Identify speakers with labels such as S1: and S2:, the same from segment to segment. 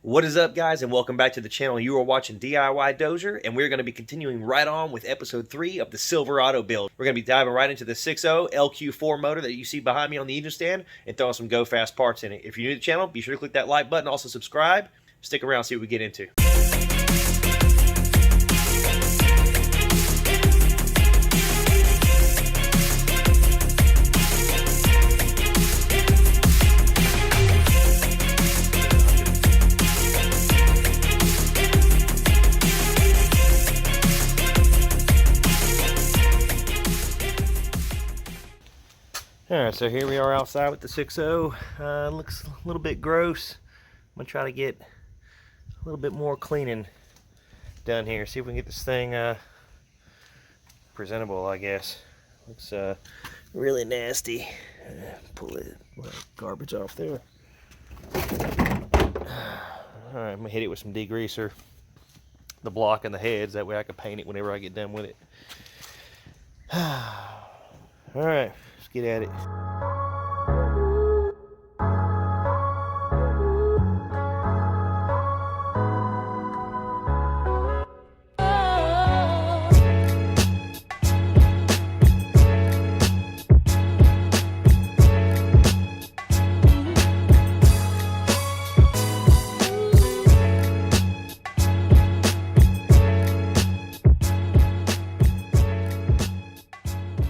S1: What is up, guys, and welcome back to the channel. You are watching DIY Dozier, and we're going to be continuing right on with episode 3 of the Silverado Build. We're going to be diving right into the 6.0 LQ4 motor that you see behind me on the engine stand and throwing some go-fast parts in it. If you're new to the channel, be sure to click that like button. Also subscribe. Stick around, see what we get into. Alright, so here we are outside with the 6.0. Looks a little bit gross. I'm going to try to get a little bit more cleaning done here. See if we can get this thing presentable, I guess. Looks really nasty. Pull it garbage off there. Alright, I'm going to hit it with some degreaser. The block and the heads, that way I can paint it whenever I get done with it. Alright. Get at it.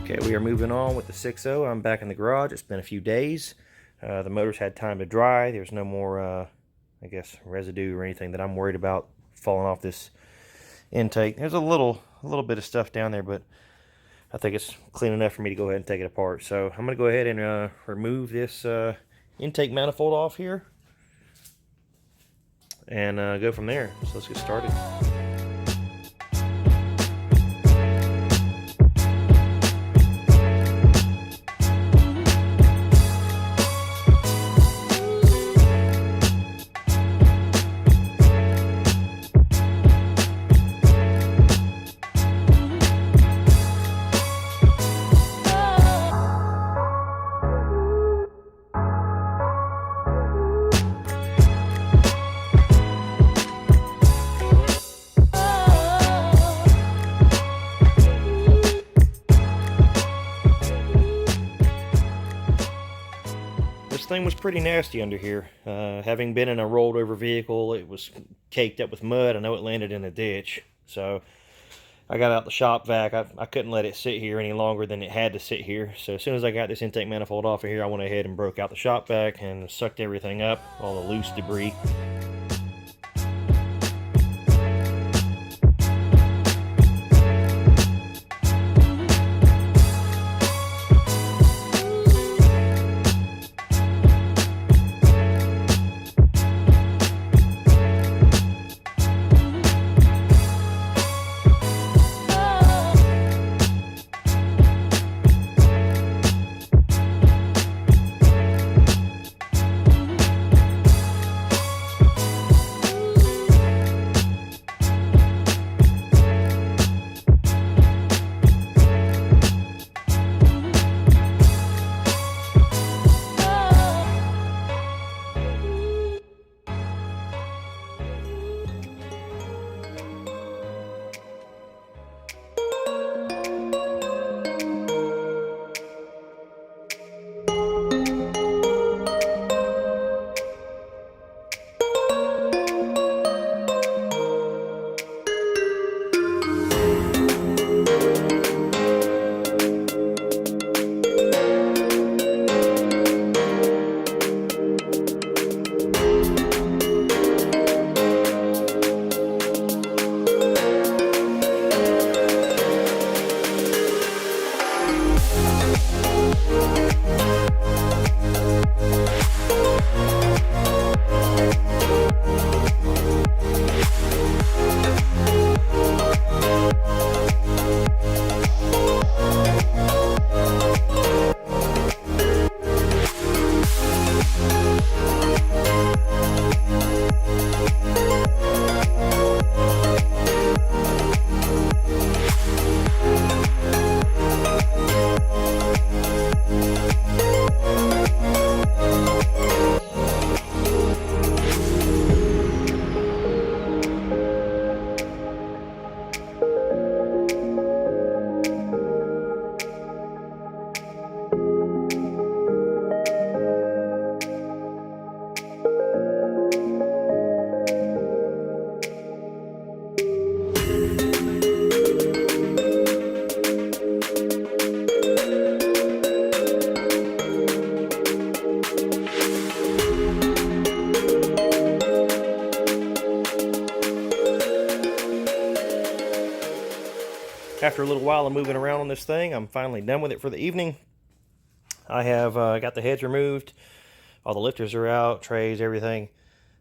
S1: Okay, we are moving on with the 6.0. I'm back in the garage. It's been a few days. The motor's had time to dry. There's no more, I guess, residue or anything that I'm worried about falling off this intake. There's a little bit of stuff down there, but I think it's clean enough for me to go ahead and take it apart. So I'm going to go ahead and remove this intake manifold off here and go from there. So let's get started. This thing was pretty nasty under here. Having been in a rolled over vehicle, it was caked up with mud. I know it landed in a ditch. So I got out the shop vac. I couldn't let it sit here any longer than it had to sit here. So as soon as I got this intake manifold off of here, I went ahead and broke out the shop vac and sucked everything up, all the loose debris. After a little while of moving around on this thing, I'm finally done with it for the evening. I have got the heads removed. All the lifters are out, trays, everything.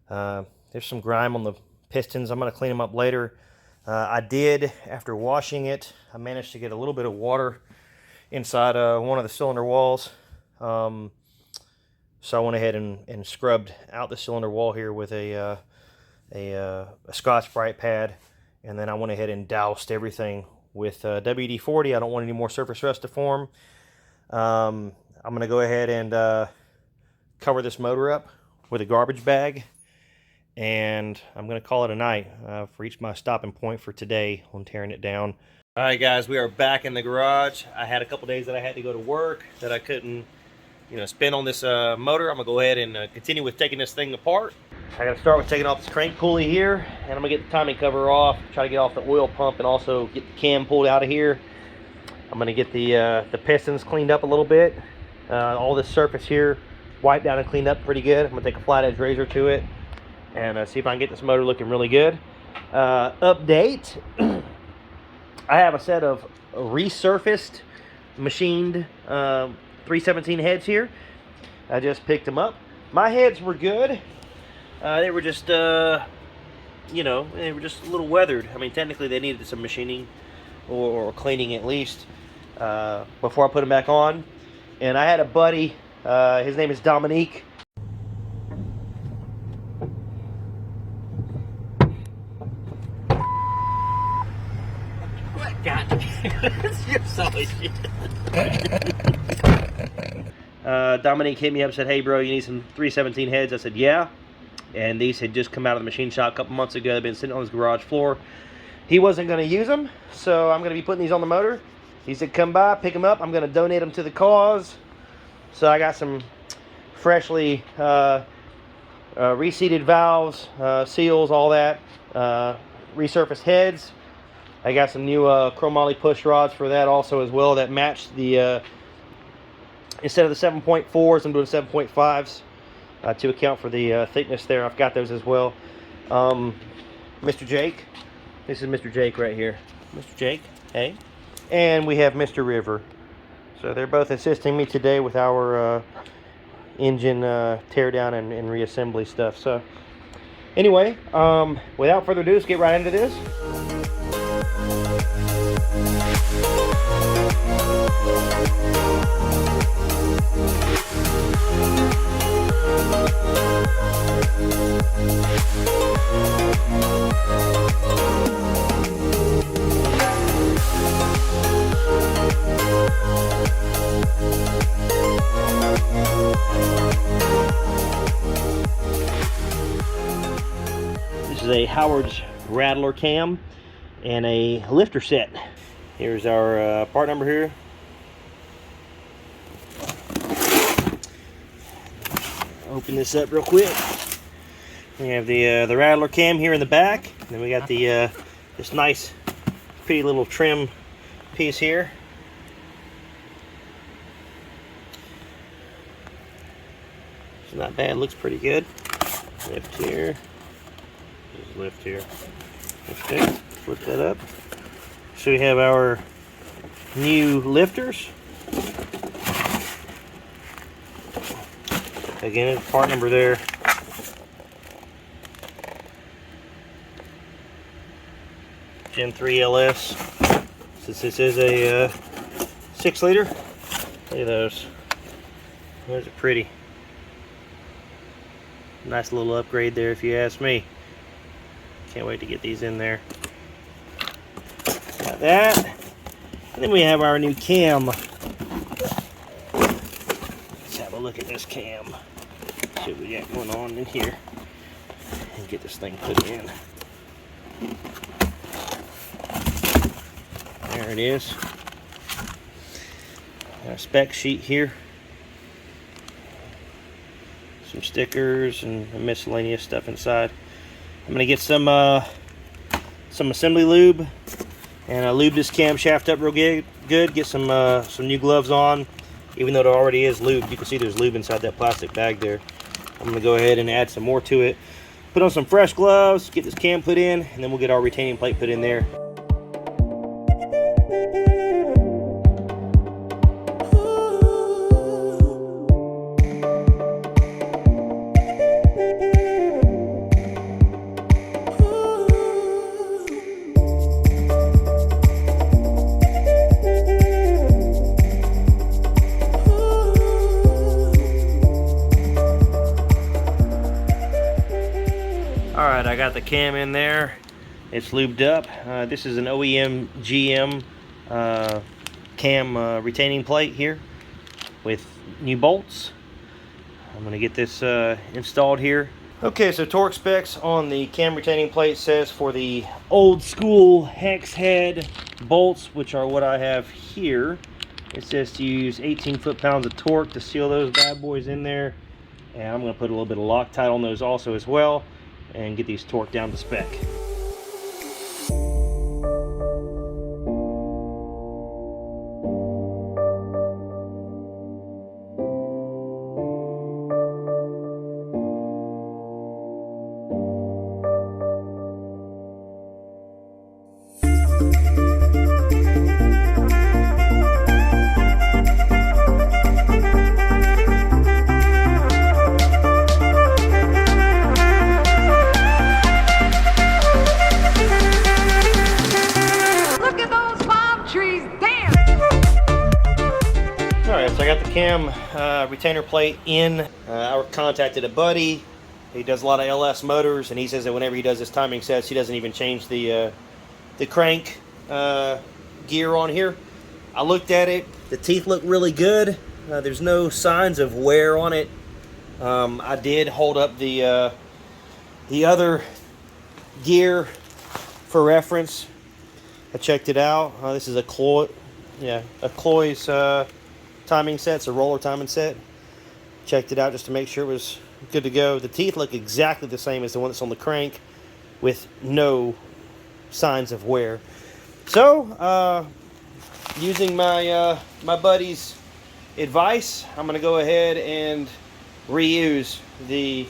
S1: There's some grime on the pistons. I'm going to clean them up later. I did, after washing it, I managed to get a little bit of water inside one of the cylinder walls. So I went ahead and scrubbed out the cylinder wall here with a Scotch-Brite pad. And then I went ahead and doused everything with WD-40. I don't want any more surface rust to form. I'm going to go ahead and cover this motor up with a garbage bag, and I'm going to call it a night. I've reached my stopping point for today on tearing it down. All right, guys, we are back in the garage. I had a couple days that I had to go to work that I couldn't, spend on this motor. I'm going to go ahead and continue with taking this thing apart. I got to start with taking off this crank pulley here, and I'm going to get the timing cover off, try to get off the oil pump, and also get the cam pulled out of here. I'm going to get the pistons cleaned up a little bit. All this surface here wiped down and cleaned up pretty good. I'm going to take a flat edge razor to it and see if I can get this motor looking really good. Update. I have a set of resurfaced, machined 317 heads here. I just picked them up. My heads were good. They were just, they were just a little weathered. I mean, technically they needed some machining or cleaning at least before I put them back on. And I had a buddy, his name is Dominique. God, you're solid shit. Dominique hit me up and said, "Hey bro, you need some 317 heads?" I said, "Yeah." And these had just come out of the machine shop a couple months ago. They've been sitting on his garage floor. He wasn't going to use them, so I'm going to be putting these on the motor. He said, "Come by, pick them up. I'm going to donate them to the cause." So I got some freshly reseated valves, seals, all that, resurfaced heads. I got some new chromoly push rods for that also as well that match the, instead of the 7.4s, I'm doing 7.5s to account for the thickness there. I've got those as well. Mr. Jake, this is Mr. Jake right here. Mr. Jake, hey. And we have Mr. River. So they're both assisting me today with our engine teardown and reassembly stuff. So anyway, without further ado, let's get right into this. This is a Howard's Rattler cam and a lifter set. Here's our part number here. Open this up real quick. We have the Rattler cam here in the back. Then we got the this nice, pretty little trim piece here. It's not bad. Looks pretty good. Lift here. Just lift here. Okay. Flip that up. So we have our new lifters. Again, part number there. Gen 3 LS. Since this is a 6 liter, look at those. Those are pretty. Nice little upgrade there, if you ask me. Can't wait to get these in there. Got that. And then we have our new cam. Let's have a look at this cam. See what we got going on in here. And get this thing put in. There it is. Got a spec sheet here. Some stickers and miscellaneous stuff inside. I'm gonna get some assembly lube and lube this camshaft up real good. Get some new gloves on, even though it already is lubed. You can see there's lube inside that plastic bag there. I'm gonna go ahead and add some more to it. Put on some fresh gloves, get this cam put in, and then we'll get our retaining plate put in there. I got the cam in there. It's lubed up. This is an OEM GM cam retaining plate here with new bolts. I'm going to get this installed here. Okay, so torque specs on the cam retaining plate says for the old school hex head bolts, which are what I have here, it says to use 18 foot-pounds of torque to seal those bad boys in there. And I'm going to put a little bit of Loctite on those also as well and get these torqued down to spec. So I got the cam retainer plate in. I contacted a buddy. He does a lot of LS motors, and he says that whenever he does his timing sets, he doesn't even change the crank gear on here. I looked at it. The teeth look really good. There's no signs of wear on it. I did hold up the other gear for reference. I checked it out. This is a Cloy's timing set. It's a roller timing set. Checked it out just to make sure it was good to go. The teeth look exactly the same as the one that's on the crank, with no signs of wear. So, using my my buddy's advice, I'm going to go ahead and reuse the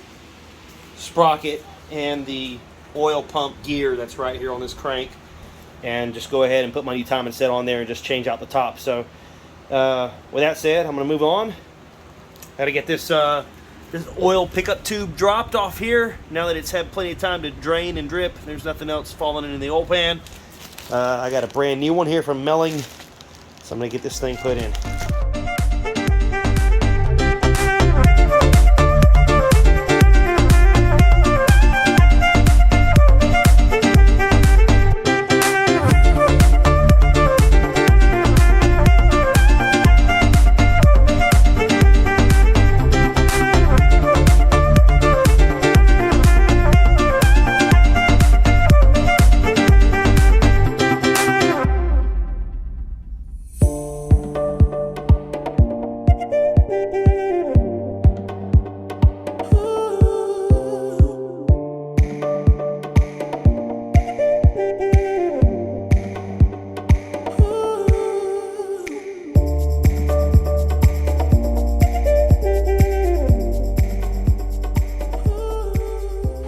S1: sprocket and the oil pump gear that's right here on this crank, and just go ahead and put my new timing set on there and just change out the top. So with that said, I'm going to move on. Got to get this this oil pickup tube dropped off here. Now that it's had plenty of time to drain and drip, there's nothing else falling into the oil pan. I got a brand new one here from Melling, so I'm going to get this thing put in.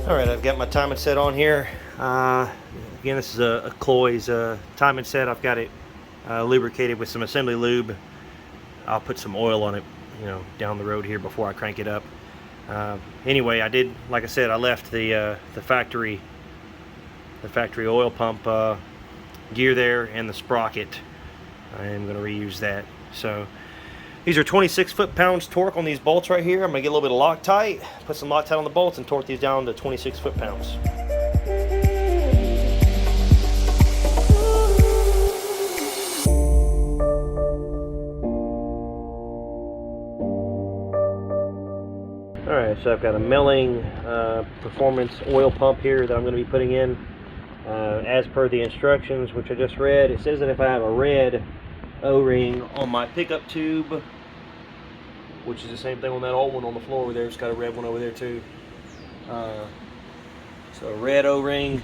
S1: Alright, I've got my timing set on here. Again, this is a Cloy's timing set. I've got it lubricated with some assembly lube. I'll put some oil on it, down the road here before I crank it up. Anyway, I did, like I said, I left the factory oil pump gear there and the sprocket. I am going to reuse that. So these are 26 foot-pounds torque on these bolts right here. I'm going to get a little bit of Loctite, put some Loctite on the bolts, and torque these down to 26 foot-pounds. Alright, so I've got a Melling performance oil pump here that I'm going to be putting in. As per the instructions, which I just read, it says that if I have a red O-ring on my pickup tube, which is the same thing on that old one on the floor over there, it's got a red one over there too. So a red O-ring,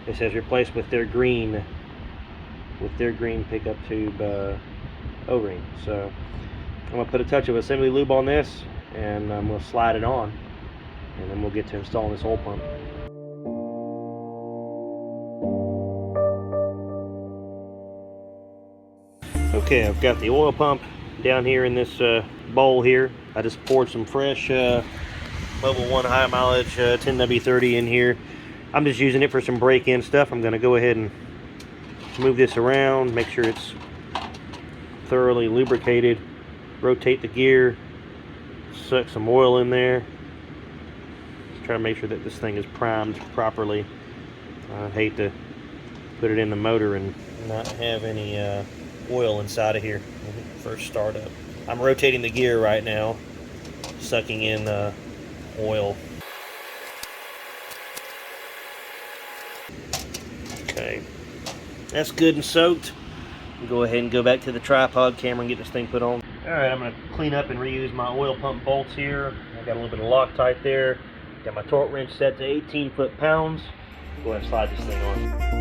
S1: it says replace with their green pickup tube O-ring. So I'm going to put a touch of assembly lube on this, and I'm going to slide it on, and then we'll get to installing this oil pump. Okay, I've got the oil pump down here in this bowl here. I just poured some fresh Mobil 1 high mileage 10W30 in here. I'm just using it for some break-in stuff. I'm going to go ahead and move this around, make sure it's thoroughly lubricated, rotate the gear, suck some oil in there, try to make sure that this thing is primed properly. I hate to put it in the motor and not have any oil inside of here when it first start up. I'm rotating the gear right now, sucking in oil. Okay, that's good and soaked. Go ahead and go back to the tripod camera and get this thing put on. Alright, I'm going to clean up and reuse my oil pump bolts here. I got a little bit of Loctite there. Got my torque wrench set to 18 foot-pounds. Go ahead and slide this thing on.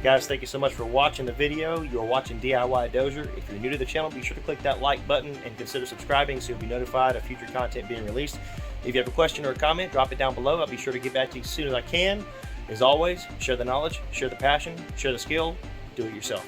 S1: Guys, thank you so much for watching the video. You are watching DIY Dozier. If you're new to the channel, be sure to click that like button and consider subscribing so you'll be notified of future content being released. If you have a question or a comment, drop it doan below. I'll be sure to get back to you as soon as I can. As always, share the knowledge, share the passion, share the skill, do it yourself.